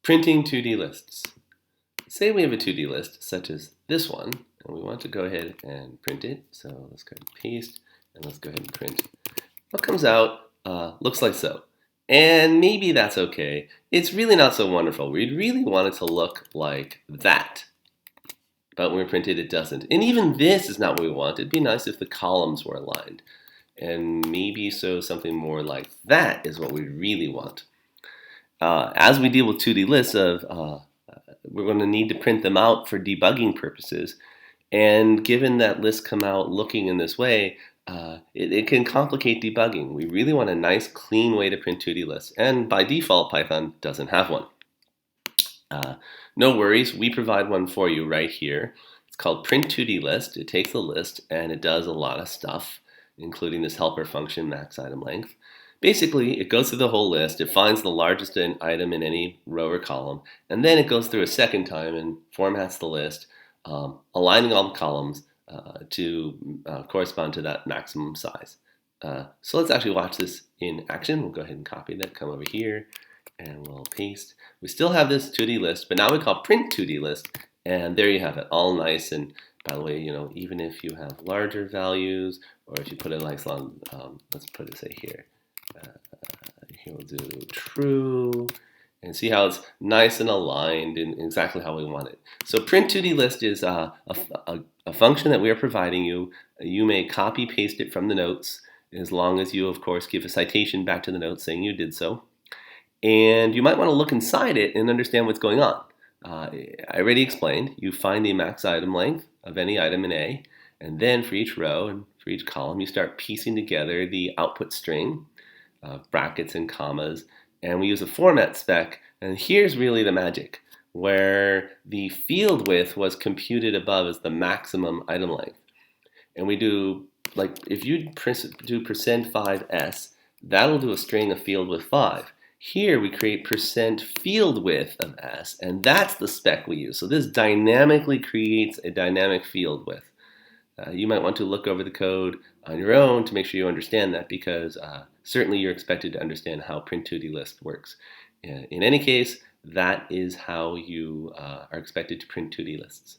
Printing 2D lists. Say we have a 2D list such as this one, and we want to go ahead and print it. So let's go ahead and paste, and let's go ahead and print. What comes out looks like so. And maybe that's okay. It's really not so wonderful. We'd really want it to look like that. But when we print it, it doesn't. And even this is not what we want. It'd be nice if the columns were aligned. And maybe so something more like that is what we really want. As we deal with 2D lists we're going to need to print them out for debugging purposes. And given that lists come out looking in this way, it can complicate debugging. We really want a nice, clean way to print 2D lists. And by default, Python doesn't have one. No worries, we provide one for you right here. It's called print2dlist. It takes a list and it does a lot of stuff, including this helper function, max item length. Basically, it goes through the whole list, it finds the largest item in any row or column, and then it goes through a second time and formats the list, aligning all the columns to correspond to that maximum size. So let's actually watch this in action. We'll go ahead and copy that, come over here, and we'll paste. We still have this 2D list, but now we call print 2D list, and there you have it, all nice. And by the way, even if you have larger values, or if you put a nice long, let's put it, say here. Here we'll do true, and see how it's nice and aligned and exactly how we want it. So print 2D list is a function that we are providing you. You may copy paste it from the notes, as long as you, of course, give a citation back to the notes saying you did so. And you might want to look inside it and understand what's going on. I already explained, you find the max item length of any item in A, and then for each row and for each column, you start piecing together the output string, brackets and commas, and we use a format spec, and here's really the magic, where the field width was computed above as the maximum item length. And we do, like, if you do %5s, that'll do a string of field width 5. Here we create %field width of s, and that's the spec we use. So this dynamically creates a dynamic field width. You might want to look over the code on your own to make sure you understand that, because certainly you're expected to understand how print2dlist works. In any case, that is how you are expected to print 2D lists.